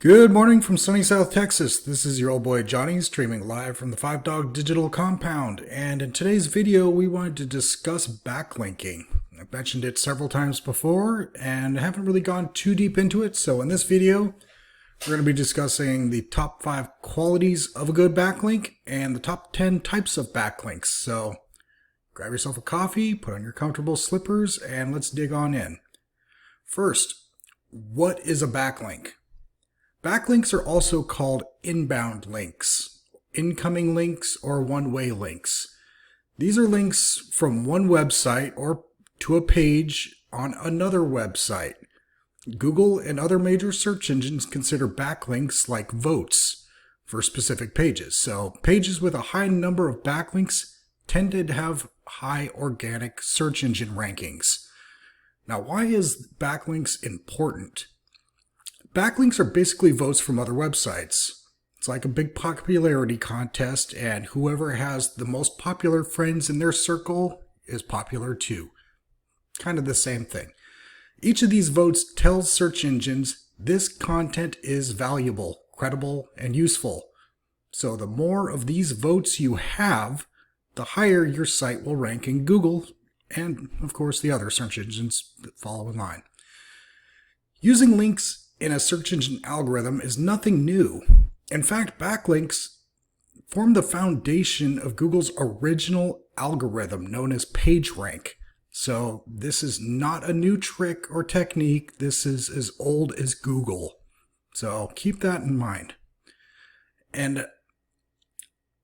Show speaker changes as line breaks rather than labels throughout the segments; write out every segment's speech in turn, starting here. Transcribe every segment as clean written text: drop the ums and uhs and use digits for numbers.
Good morning from sunny South Texas. This is your old boy Johnny streaming live from the Five Dog Digital Compound. And in today's video, we wanted to discuss backlinking. I've mentioned it several times before and haven't really gone too deep into it. So in this video, we're going to be discussing the top 5 qualities of a good backlink and the top 10 types of backlinks. So grab yourself a coffee, put on your comfortable slippers, and let's dig on in. First, what is a backlink? Backlinks are also called inbound links, incoming links, or one-way links. These are links from one website or to a page on another website. Google and other major search engines consider backlinks like votes for specific pages. So pages with a high number of backlinks tend to have high organic search engine rankings. Now, why is backlinks important? Backlinks are basically votes from other websites. It's like a big popularity contest, and whoever has the most popular friends in their circle is popular too. Kind of the same thing. Each of these votes tells search engines this content is valuable, credible, and useful. So the more of these votes you have, the higher your site will rank in Google and, of course, the other search engines that follow in line. Using links in a search engine algorithm is nothing new. In fact, backlinks form the foundation of Google's original algorithm known as PageRank. So this is not a new trick or technique. This is as old as Google. So keep that in mind. And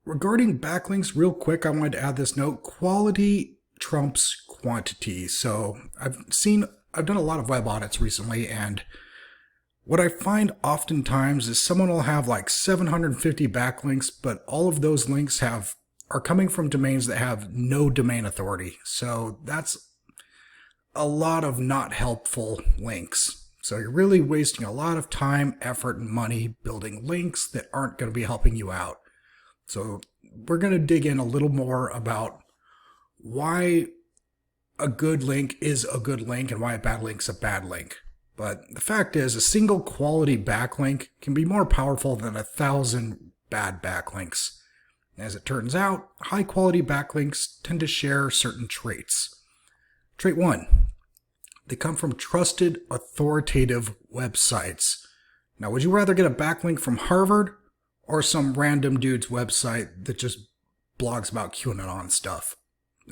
regarding backlinks, real quick, I wanted to add this note. Quality trumps quantity. So I've done a lot of web audits recently, and what I find oftentimes is someone will have like 750 backlinks, but all of those links are coming from domains that have no domain authority. So that's a lot of not helpful links. So you're really wasting a lot of time, effort, and money building links that aren't going to be helping you out. So we're going to dig in a little more about why a good link is a good link and why a bad link's a bad link. But the fact is, a single quality backlink can be more powerful than 1,000 bad backlinks. As it turns out, high quality backlinks tend to share certain traits. Trait 1. They come from trusted, authoritative websites. Now, would you rather get a backlink from Harvard or some random dude's website that just blogs about QAnon stuff?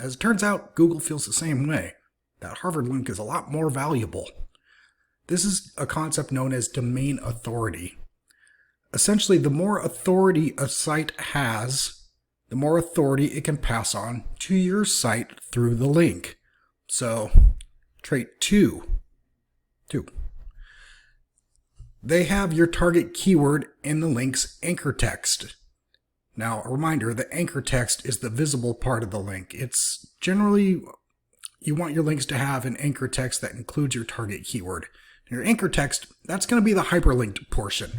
As it turns out, Google feels the same way. That Harvard link is a lot more valuable. This is a concept known as domain authority. Essentially, the more authority a site has, the more authority it can pass on to your site through the link. So, trait 2. They have your target keyword in the link's anchor text. Now, a reminder, the anchor text is the visible part of the link. It's generally, you want your links to have an anchor text that includes your target keyword. Your anchor text, that's going to be the hyperlinked portion.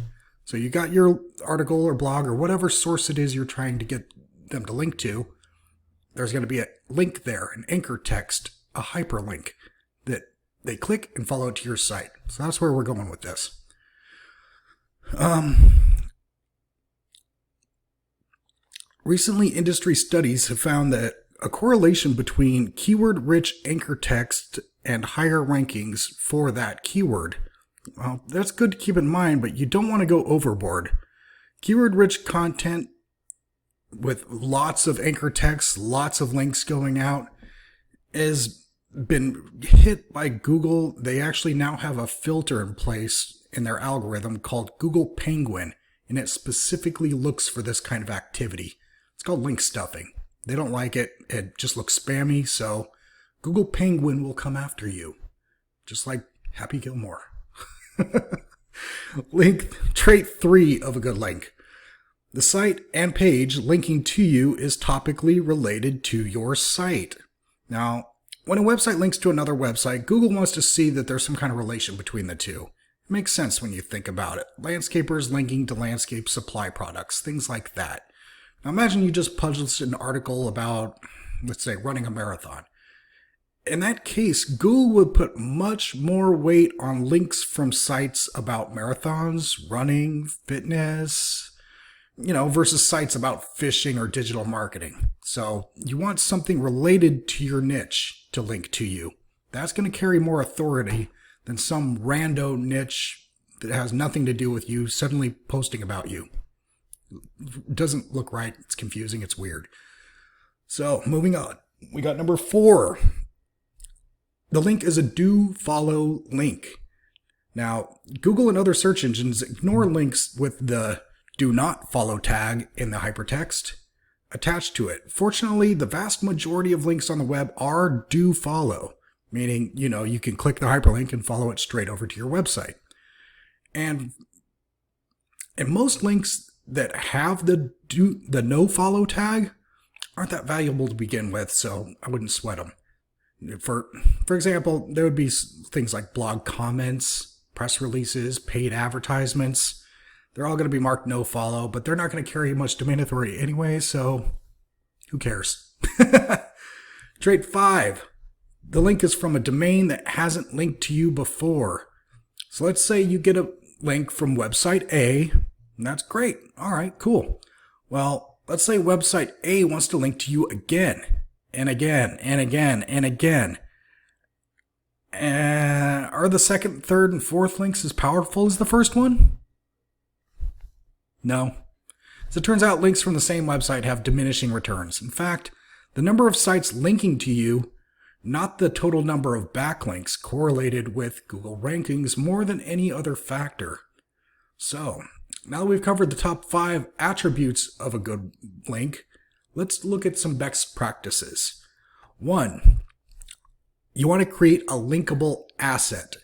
So you got your article or blog or whatever source it is you're trying to get them to link to. There's going to be a link there, an anchor text, a hyperlink that they click and follow to your site. So that's where we're going with this. Recently, industry studies have found that a correlation between keyword-rich anchor text and higher rankings for that keyword. Well, that's good to keep in mind, but you don't want to go overboard. Keyword-rich content with lots of anchor text, lots of links going out, has been hit by Google. They actually now have a filter in place in their algorithm called Google Penguin, and it specifically looks for this kind of activity. It's called link stuffing. They don't like it. It just looks spammy, so Google Penguin will come after you, just like Happy Gilmore. Trait 3 of a good link. The site and page linking to you is topically related to your site. Now, when a website links to another website, Google wants to see that there's some kind of relation between the two. It makes sense when you think about it. Landscapers linking to landscape supply products, things like that. Now imagine you just published an article about, let's say, running a marathon. In that case, Google would put much more weight on links from sites about marathons, running, fitness, versus sites about fishing or digital marketing. So you want something related to your niche to link to you. That's going to carry more authority than some rando niche that has nothing to do with you suddenly posting about you. It doesn't look right. It's confusing. It's weird. So moving on. We got number 4. The link is a do follow link. Now, Google and other search engines ignore links with the do not follow tag in the hypertext attached to it. Fortunately, the vast majority of links on the web are do follow, meaning, you can click the hyperlink and follow it straight over to your website. And most links that have the no follow tag aren't that valuable to begin with, so I wouldn't sweat them. For example, there would be things like blog comments, press releases, paid advertisements. They're all going to be marked no follow, but they're not going to carry much domain authority anyway, so who cares? Trait 5. The link is from a domain that hasn't linked to you before. So let's say you get a link from website A, and that's great. All right, cool. Well, let's say website A wants to link to you again, and again, and again, and again. And are the second, third, and fourth links as powerful as the first one? No. As it turns out, links from the same website have diminishing returns. In fact, the number of sites linking to you, not the total number of backlinks, correlated with Google rankings more than any other factor. So, now that we've covered the top 5 attributes of a good link, let's look at some best practices. 1, you want to create a linkable asset.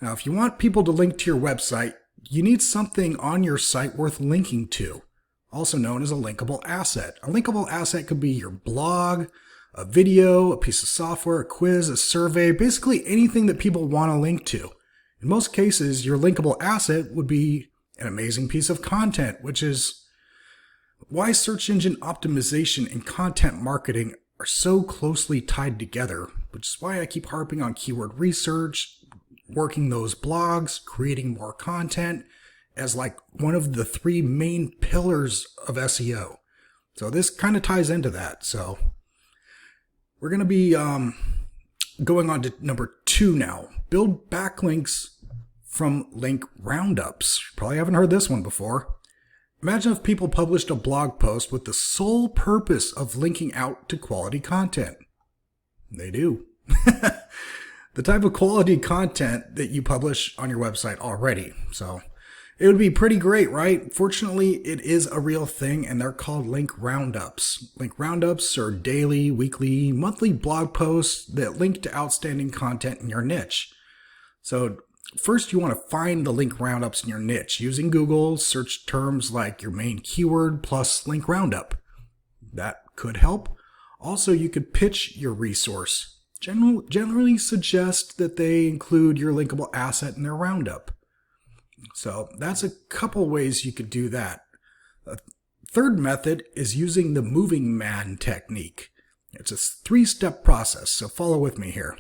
Now, if you want people to link to your website, you need something on your site worth linking to, also known as a linkable asset. A linkable asset could be your blog, a video, a piece of software, a quiz, a survey, basically anything that people want to link to. In most cases, your linkable asset would be an amazing piece of content, which is why search engine optimization and content marketing are so closely tied together, which is why I keep harping on keyword research, working those blogs, creating more content as like one of the 3 main pillars of SEO. So this kind of ties into that. So we're going to be going on to number 2 now. Build backlinks from link roundups. You probably haven't heard this one before. Imagine if people published a blog post with the sole purpose of linking out to quality content. They do. The type of quality content that you publish on your website already. So it would be pretty great, right? Fortunately, it is a real thing, and they're called link roundups. Link roundups are daily, weekly, monthly blog posts that link to outstanding content in your niche. So first, you want to find the link roundups in your niche. Using Google, search terms like your main keyword plus link roundup. That could help. Also, you could pitch your resource. Generally suggest that they include your linkable asset in their roundup. So that's a couple ways you could do that. A third method is using the moving man technique. It's a 3-step process, so follow with me here.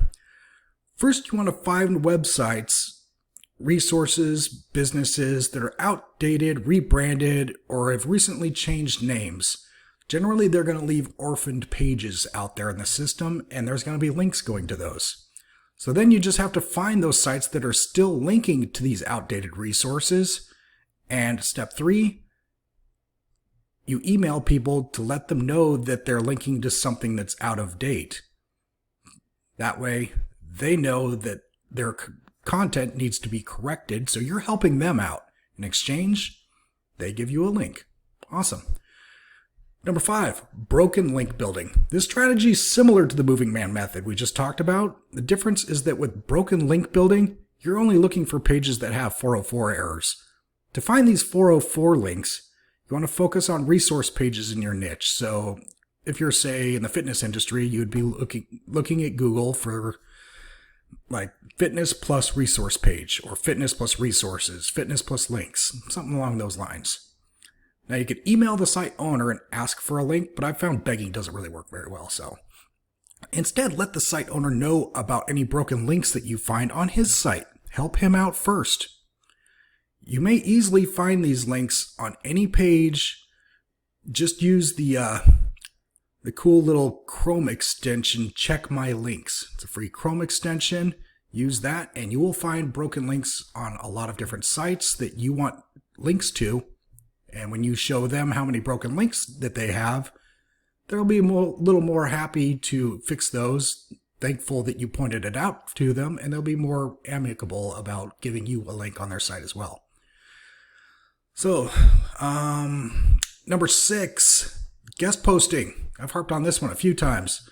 First, you want to find websites, resources, businesses that are outdated, rebranded, or have recently changed names. Generally, they're going to leave orphaned pages out there in the system, and there's going to be links going to those. So then you just have to find those sites that are still linking to these outdated resources. And step 3, you email people to let them know that they're linking to something that's out of date. That way, they know that their content needs to be corrected, so you're helping them out. In exchange, they give you a link. Awesome. Number 5, broken link building. This strategy is similar to the moving man method we just talked about. The difference is that with broken link building, you're only looking for pages that have 404 errors. To find these 404 links, you want to focus on resource pages in your niche. So if you're, say, in the fitness industry, you would be looking at Google for like fitness plus resource page, or fitness plus resources, fitness plus links, something along those lines. Now you could email the site owner and ask for a link, but I've found begging doesn't really work very well. So Instead, let the site owner know about any broken links that you find on his site. Help him out first. You may easily find these links on any page. Just use the cool little Chrome extension, Check My Links. It's a free Chrome extension. Use that and you will find broken links on a lot of different sites that you want links to. And when you show them how many broken links that they have, they'll be a little more happy to fix those, thankful that you pointed it out to them, and they'll be more amicable about giving you a link on their site as well. So, number 6, guest posting. I've harped on this one a few times.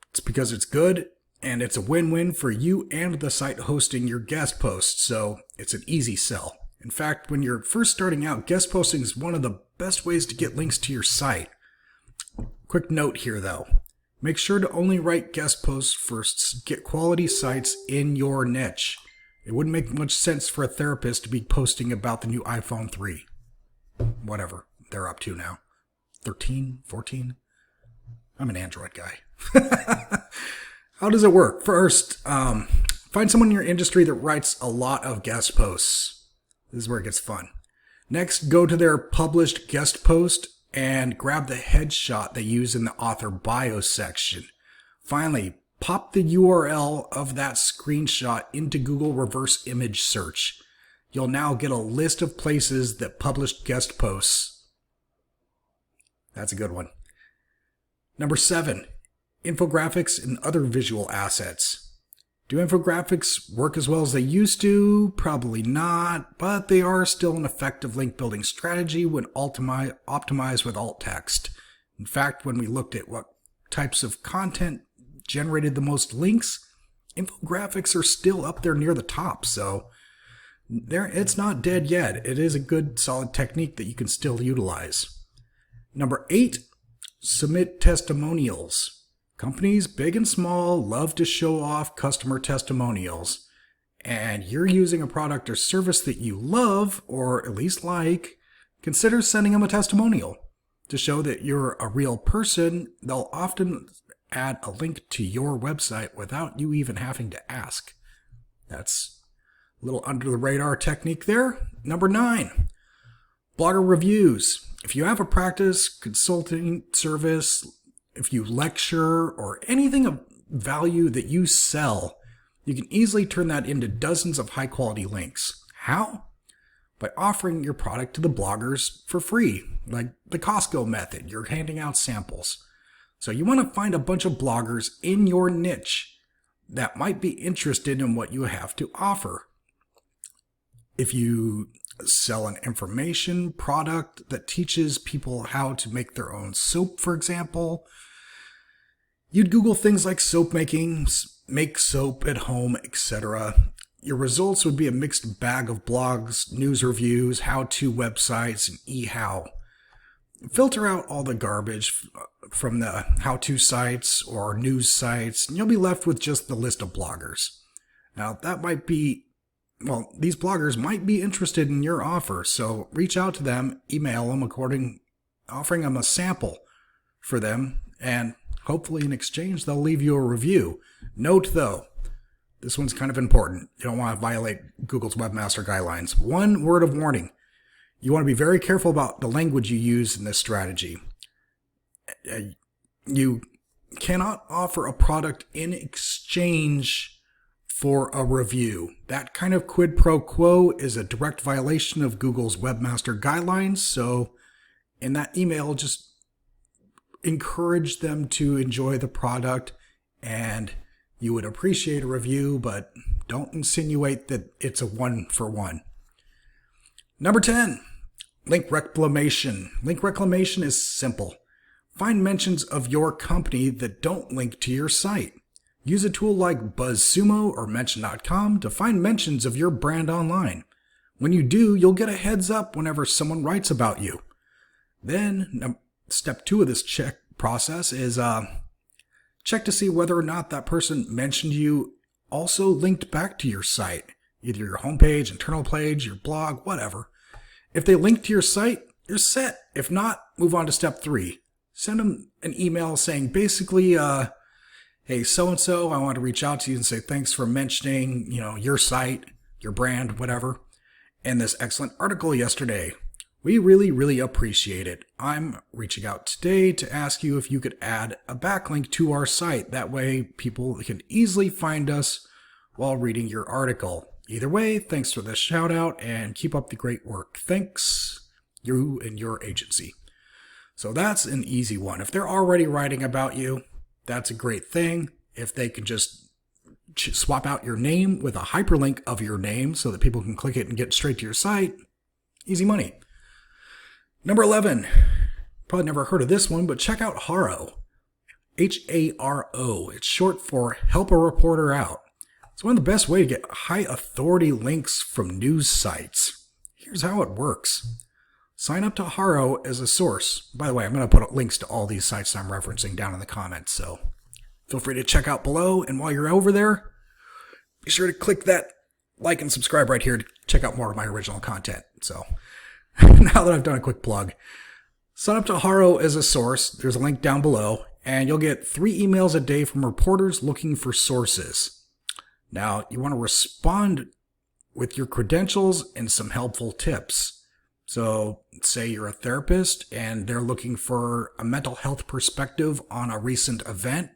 It's because it's good, and it's a win-win for you and the site hosting your guest posts, so it's an easy sell. In fact, when you're first starting out, guest posting is one of the best ways to get links to your site. Quick note here though, make sure to only write guest posts for get quality sites in your niche. It wouldn't make much sense for a therapist to be posting about the new iPhone 3. Whatever they're up to now. 13, 14? I'm an Android guy. How does it work? First, find someone in your industry that writes a lot of guest posts. This is where it gets fun. Next, go to their published guest post and grab the headshot they use in the author bio section. Finally, pop the URL of that screenshot into Google reverse image search. You'll now get a list of places that published guest posts. That's a good one. Number 7, infographics and other visual assets. Do infographics work as well as they used to? Probably not, but they are still an effective link building strategy when optimized with alt text. In fact, when we looked at what types of content generated the most links, infographics are still up there near the top, so it's not dead yet. It is a good, solid technique that you can still utilize. Number 8, submit testimonials. Companies, big and small, love to show off customer testimonials. And you're using a product or service that you love, or at least like, consider sending them a testimonial. To show that you're a real person, they'll often add a link to your website without you even having to ask. That's a little under the radar technique there. Number 9, blogger reviews. If you have a practice, consulting service, if you lecture, or anything of value that you sell, you can easily turn that into dozens of high-quality links. How? By offering your product to the bloggers for free, like the Costco method. You're handing out samples. So you want to find a bunch of bloggers in your niche that might be interested in what you have to offer. If you sell an information product that teaches people how to make their own soap, for example, you'd Google things like soap making, make soap at home, etc. Your results would be a mixed bag of blogs, news reviews, how-to websites, and e-how. Filter out all the garbage from the how-to sites or news sites, and you'll be left with just the list of bloggers. Now, that might be, well, these bloggers might be interested in your offer, so reach out to them, email them offering them a sample for them, and hopefully in exchange they'll leave you a review. Note though, this one's kind of important. You don't want to violate Google's webmaster guidelines. One word of warning. You want to be very careful about the language you use in this strategy. You cannot offer a product in exchange for a review. That kind of quid pro quo is a direct violation of Google's webmaster guidelines. So in that email, just encourage them to enjoy the product, and you would appreciate a review, but don't insinuate that it's a one-for-one. Number 10, link reclamation. Link reclamation is simple. Find mentions of your company that don't link to your site. Use a tool like BuzzSumo or Mention.com to find mentions of your brand online. When you do, you'll get a heads up whenever someone writes about you. Then, step 2 of this check process is check to see whether or not that person mentioned you also linked back to your site, either your homepage, internal page, your blog, whatever. If they link to your site, you're set. If not, move on to step 3. Send them an email saying basically, hey, so-and-so, I want to reach out to you and say thanks for mentioning, your site, your brand, whatever, in this excellent article yesterday. We really, really appreciate it. I'm reaching out today to ask you if you could add a backlink to our site. That way people can easily find us while reading your article. Either way, thanks for the shout out and keep up the great work. Thanks, you and your agency. So that's an easy one. If they're already writing about you, that's a great thing. If they could just swap out your name with a hyperlink of your name so that people can click it and get straight to your site, easy money. Number 11, probably never heard of this one, but check out Haro. Haro. It's short for Help a Reporter Out. It's one of the best ways to get high authority links from news sites. Here's how it works. Sign up to Haro as a source. By the way, I'm going to put links to all these sites I'm referencing down in the comments, so feel free to check out below. And while you're over there, be sure to click that like and subscribe right here to check out more of my original content. So now that I've done a quick plug, sign up to Haro as a source. There's a link down below, and you'll get 3 emails a day from reporters looking for sources. Now, you want to respond with your credentials and some helpful tips. So, say you're a therapist and they're looking for a mental health perspective on a recent event.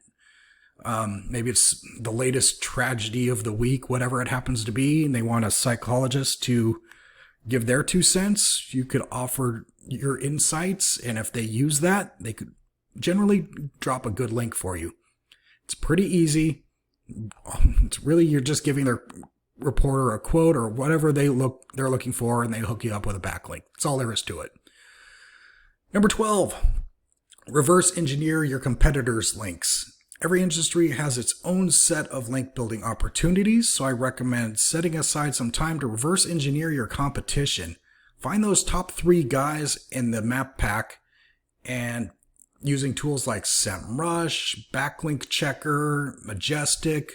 Maybe it's the latest tragedy of the week, whatever it happens to be, and they want a psychologist to give their 2 cents. You could offer your insights, and if they use that, they could generally drop a good link for you. It's pretty easy. It's really, you're just giving their reporter a quote or whatever they're looking for, and they hook you up with a backlink. That's all there is to it. Number 12, reverse engineer your competitors' links. Every industry has its own set of link building opportunities, so I recommend setting aside some time to reverse engineer your competition. Find those top 3 guys in the map pack, and using tools like SEMrush, Backlink Checker, Majestic.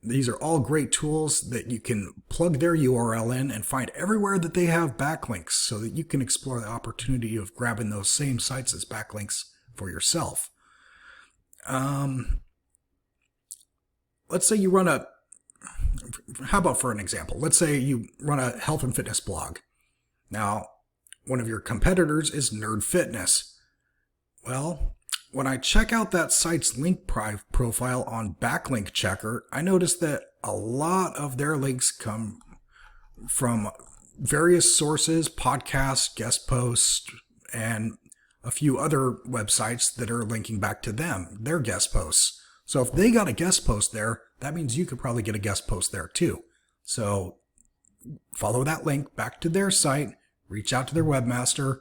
These are all great tools that you can plug their URL in and find everywhere that they have backlinks so that you can explore the opportunity of grabbing those same sites as backlinks for yourself. Let's say you run how about for an example? Let's say you run a health and fitness blog. Now, one of your competitors is Nerd Fitness. Well, when I check out that site's link profile on Backlink Checker, I notice that a lot of their links come from various sources, podcasts, guest posts, and a few other websites that are linking back to them, their guest posts. So if they got a guest post there, that means you could probably get a guest post there too. So follow that link back to their site, reach out to their webmaster,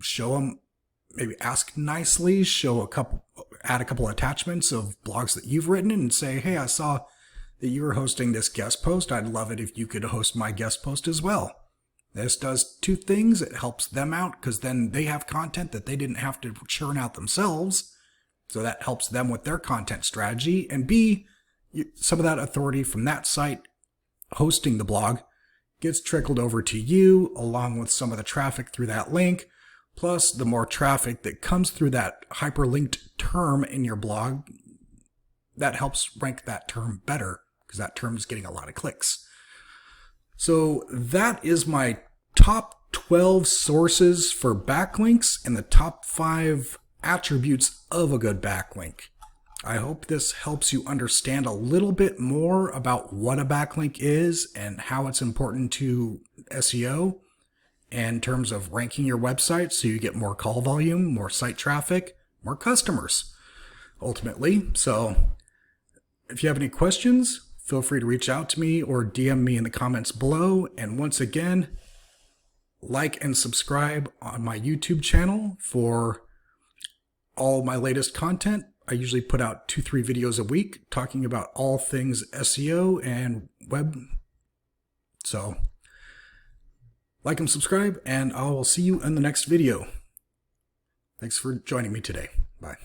show them, maybe ask nicely, add a couple attachments of blogs that you've written and say, hey, I saw that you were hosting this guest post. I'd love it if you could host my guest post as well. This does 2 things. It helps them out because then they have content that they didn't have to churn out themselves. So that helps them with their content strategy. And B, some of that authority from that site hosting the blog gets trickled over to you along with some of the traffic through that link. Plus, the more traffic that comes through that hyperlinked term in your blog, that helps rank that term better because that term is getting a lot of clicks. So that is my top 12 sources for backlinks and the top 5 attributes of a good backlink. I hope this helps you understand a little bit more about what a backlink is and how it's important to SEO in terms of ranking your website so you get more call volume, more site traffic, more customers, ultimately. So if you have any questions, feel free to reach out to me or DM me in the comments below. And once again, like and subscribe on my YouTube channel for all my latest content. I usually put out 2-3 videos a week talking about all things SEO and web. So like and subscribe, and I will see you in the next video. Thanks for joining me today. Bye.